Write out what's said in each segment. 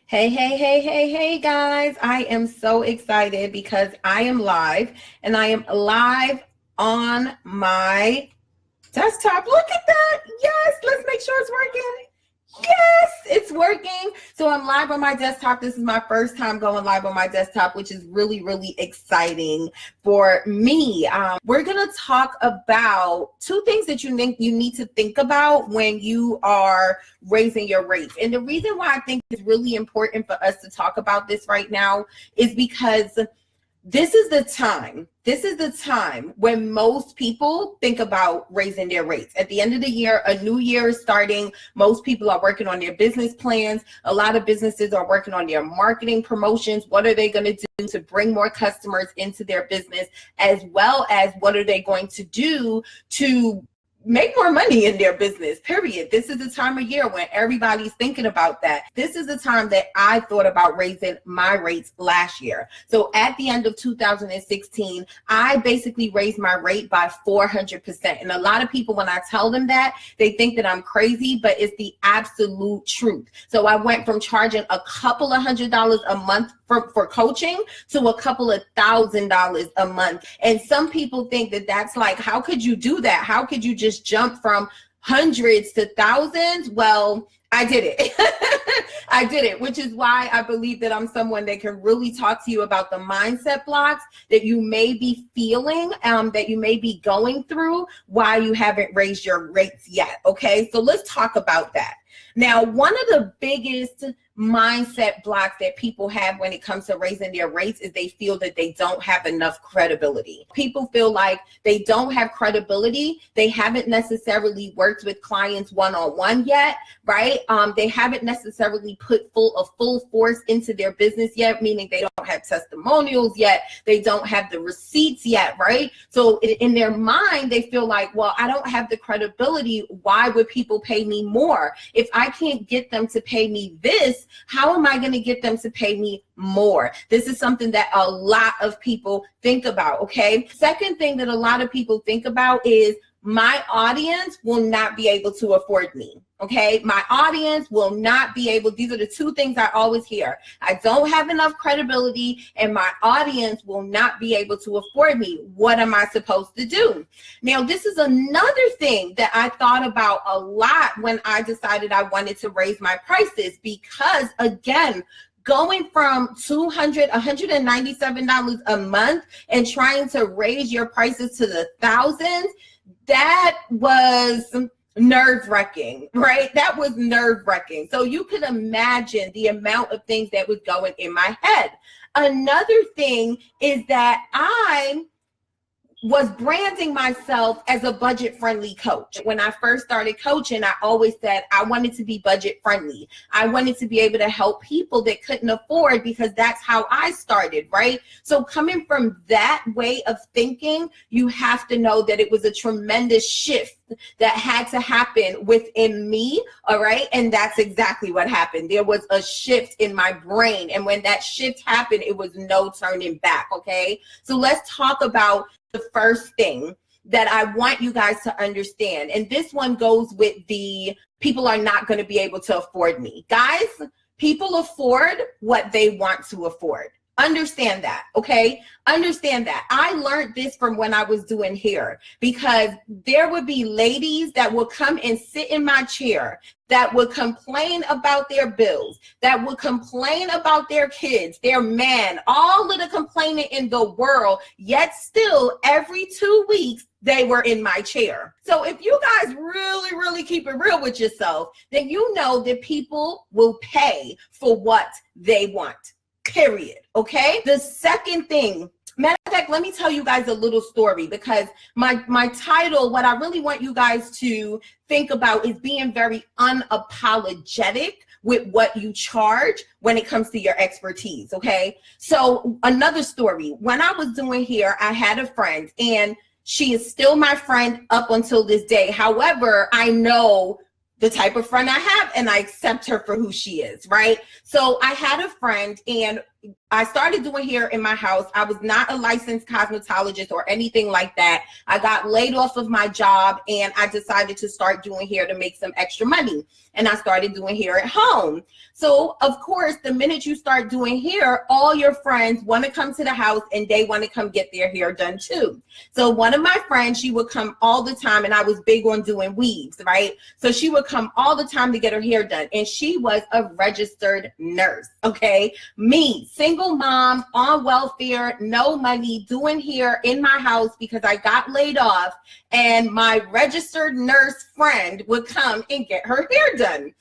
Hey, guys. I am so excited because I am live and I am live on my desktop. Look at that. Yes, let's make sure it's working. Yes, it's working. So I'm live on my desktop. This is my first time going live on my desktop, which is really, really exciting for me. We're going to talk about two things that you need to think about when you are raising your rates. And the reason why I think it's really important for us to talk about this right now is because this is the time when most people think about raising their rates. At the end of the year, a new year is starting. Most people are working on their business plans. A lot of businesses are working on their marketing promotions. What are they going to do to bring more customers into their business, as well as what are they going to do to make more money in their business, period. This is the time of year when everybody's thinking about that. This is the time that I thought about raising my rates last year. So at the end of 2016, I basically raised my rate by 400%. And a lot of people, when I tell them that, they think that I'm crazy, but it's the absolute truth. So I went from charging a couple of $100s a month for coaching to a couple of $1,000s a month. And some people think that that's like, how could you do that? How could you just jump from hundreds to thousands? Well, I did it. I did it, which is why I believe that I'm someone that can really talk to you about the mindset blocks that you may be feeling, that you may be going through while you haven't raised your rates yet. Okay, so let's talk about that. Now, one of the biggest mindset blocks that people have when it comes to raising their rates is they feel that they don't have enough credibility. People feel like they don't have credibility. They haven't necessarily worked with clients one-on-one yet, right? They haven't necessarily put full force into their business yet, meaning they don't have testimonials yet. They don't have the receipts yet, right? So in their mind, they feel like, well, I don't have the credibility. Why would people pay me more? If I can't get them to pay me this, how am I going to get them to pay me more? This is something that a lot of people think about, okay? Second thing that a lot of people think about is my audience will not be able to afford me, okay? My audience will not be able, these are the two things I always hear. I don't have enough credibility and my audience will not be able to afford me. What am I supposed to do? Now, this is another thing that I thought about a lot when I decided I wanted to raise my prices because, again, going from $197 a month and trying to raise your prices to the thousands, that was nerve-wracking, right? That was nerve-wracking. So you could imagine the amount of things that was going in my head. Another thing is that I was branding myself as a budget-friendly coach. When I first started coaching, I always said I wanted to be budget-friendly. I wanted to be able to help people that couldn't afford because that's how I started, right? So coming from that way of thinking, you have to know that it was a tremendous shift that had to happen within me, all right? And that's exactly what happened. There was a shift in my brain. And when that shift happened, it was no turning back, okay? So let's talk about the first thing that I want you guys to understand. And this one goes with the people are not going to be able to afford me. Guys, people afford what they want to afford. Understand that, okay? Understand that. I learned this from when I was doing hair because there would be ladies that would come and sit in my chair that would complain about their bills, that would complain about their kids, their man, all of the complaining in the world, yet still every 2 weeks, they were in my chair. So if you guys really, really keep it real with yourself, then you know that people will pay for what they want. Period. Okay. The second thing, matter of fact, let me tell you guys a little story because my title, what I really want you guys to think about is being very unapologetic with what you charge when it comes to your expertise. Okay. So another story, when I was doing hair, I had a friend and she is still my friend up until this day. However, I know the type of friend I have and I accept her for who she is, right? So I had a friend and I started doing hair in my house. I was not a licensed cosmetologist or anything like that. I got laid off of my job and I decided to start doing hair to make some extra money. And I started doing hair at home. So of course, the minute you start doing hair, all your friends want to come to the house and they want to come get their hair done too. So one of my friends, she would come all the time, and I was big on doing weaves, right? So she would come all the time to get her hair done. And she was a registered nurse, okay? Me, single mom on welfare, no money, doing hair in my house because I got laid off, and my registered nurse friend would come and get her hair done.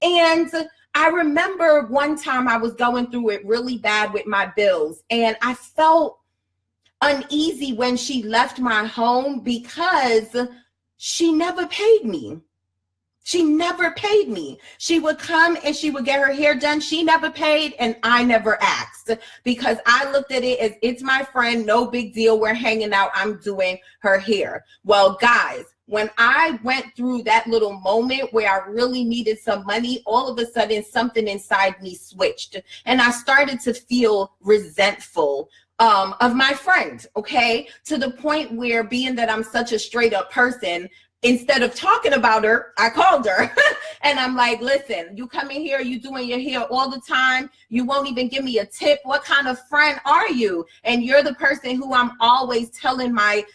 And I remember one time I was going through it really bad with my bills, and I felt uneasy when she left my home because she never paid me. She never paid me. She would come and she would get her hair done. She never paid, and I never asked because I looked at it as it's my friend, no big deal. We're hanging out. I'm doing her hair. Well, guys, when I went through that little moment where I really needed some money, all of a sudden something inside me switched and I started to feel resentful of my friend, okay? To the point where, being that I'm such a straight up person, instead of talking about her, I called her and I'm like, listen, you come in here, you doing your hair all the time. You won't even give me a tip. What kind of friend are you? And you're the person who I'm always telling my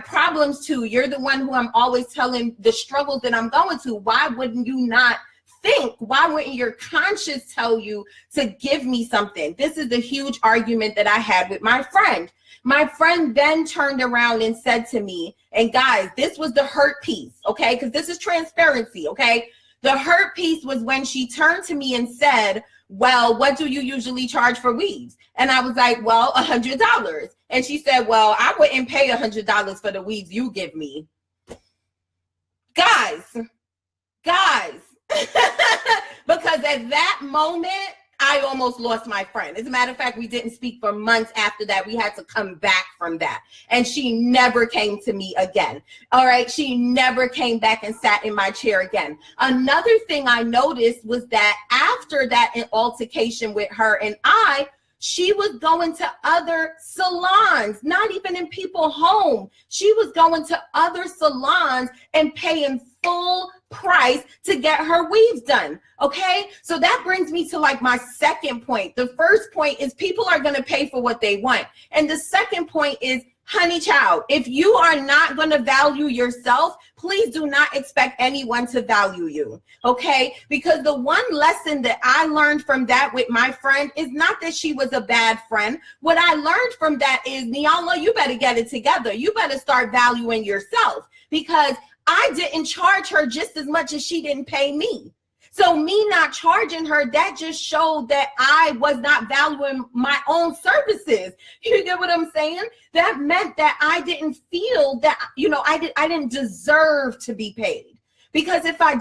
problems to. You're the one who I'm always telling the struggles that I'm going to. Why wouldn't you not think? Why wouldn't your conscience tell you to give me something? This is a huge argument that I had with my friend. My friend then turned around and said to me, and guys, this was the hurt piece, okay? Because this is transparency, okay? The hurt piece was when she turned to me and said, well, what do you usually charge for weaves? And I was like, well, $100. And she said, well, I wouldn't pay $100 for the weaves you give me. Guys, because at that moment, I almost lost my friend. As a matter of fact, we didn't speak for months after that. We had to come back from that. And she never came to me again. All right. She never came back and sat in my chair again. Another thing I noticed was that after that altercation with her and she was going to other salons, not even in people's home. She was going to other salons and paying full price to get her weaves done. Okay, so that brings me to like my second point. The first point is people are going to pay for what they want. And the second point is, honey child, if you are not going to value yourself, please do not expect anyone to value you. Okay, because the one lesson that I learned from that with my friend is not that she was a bad friend. What I learned from that is, Niala, you better get it together. You better start valuing yourself, because I didn't charge her just as much as she didn't pay me. So me not charging her, that just showed that I was not valuing my own services. You get what I'm saying? That meant that I didn't feel that, I didn't deserve to be paid. Because if I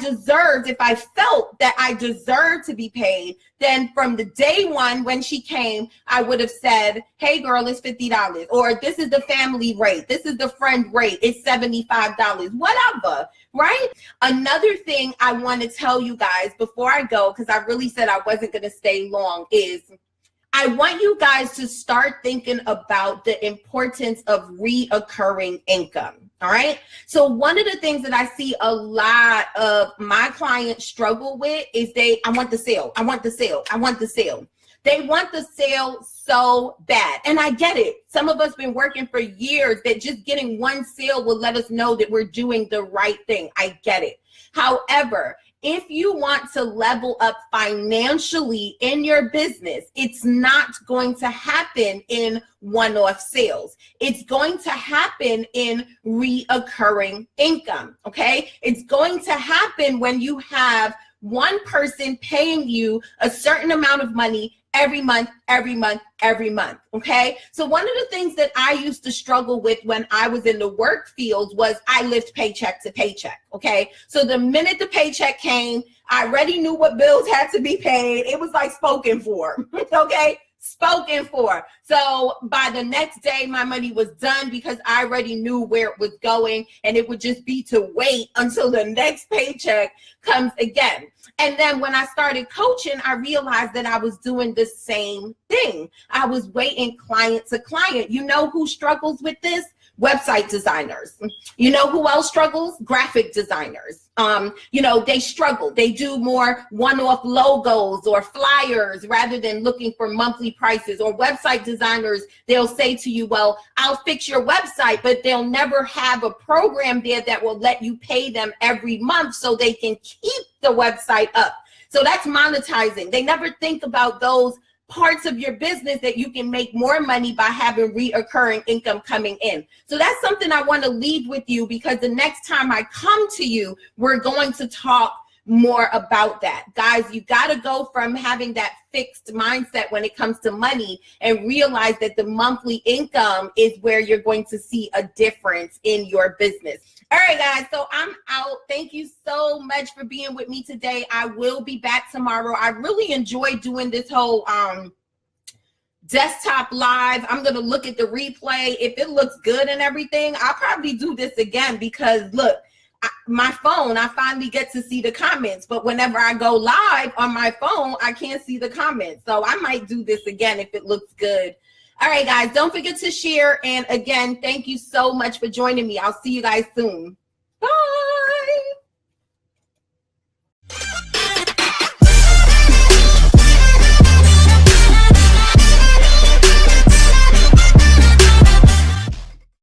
felt that I deserved to be paid, then from the day one when she came, I would have said, hey girl, it's $50. Or this is the family rate. This is the friend rate. It's $75, whatever, right? Another thing I want to tell you guys before I go, because I really said I wasn't going to stay long, is I want you guys to start thinking about the importance of reoccurring income. All right. So one of the things that I see a lot of my clients struggle with is I want the sale. I want the sale. I want the sale. They want the sale so bad. And I get it. Some of us been working for years that just getting one sale will let us know that we're doing the right thing. I get it. However, if you want to level up financially in your business, it's not going to happen in one-off sales. It's going to happen in reoccurring income, okay? It's going to happen when you have one person paying you a certain amount of money every month, okay? So one of the things that I used to struggle with when I was in the work field was I lived paycheck to paycheck, okay? So the minute the paycheck came, I already knew what bills had to be paid. It was like spoken for, okay? spoken for. So by the next day, my money was done because I already knew where it was going, and it would just be to wait until the next paycheck comes again. And then when I started coaching, I realized that I was doing the same thing. I was waiting client to client. You know who struggles with this? Website designers. You know who else struggles? Graphic designers. They struggle. They do more one-off logos or flyers rather than looking for monthly prices. Or website designers, they'll say to you, well, I'll fix your website, but they'll never have a program there that will let you pay them every month so they can keep the website up. So that's monetizing. They never think about those parts of your business that you can make more money by having reoccurring income coming in. So that's something I want to leave with you, because the next time I come to you, we're going to talk more about that. Guys, you got to go from having that fixed mindset when it comes to money and realize that the monthly income is where you're going to see a difference in your business. All right, guys, so I'm out. Thank you so much for being with me today. I will be back tomorrow. I really enjoyed doing this whole desktop live. I'm going to look at the replay. If it looks good and everything, I'll probably do this again, because look, my phone, I finally get to see the comments, but whenever I go live on my phone, I can't see the comments. So I might do this again if it looks good. All right, guys, don't forget to share. And again, thank you so much for joining me. I'll see you guys soon. Bye.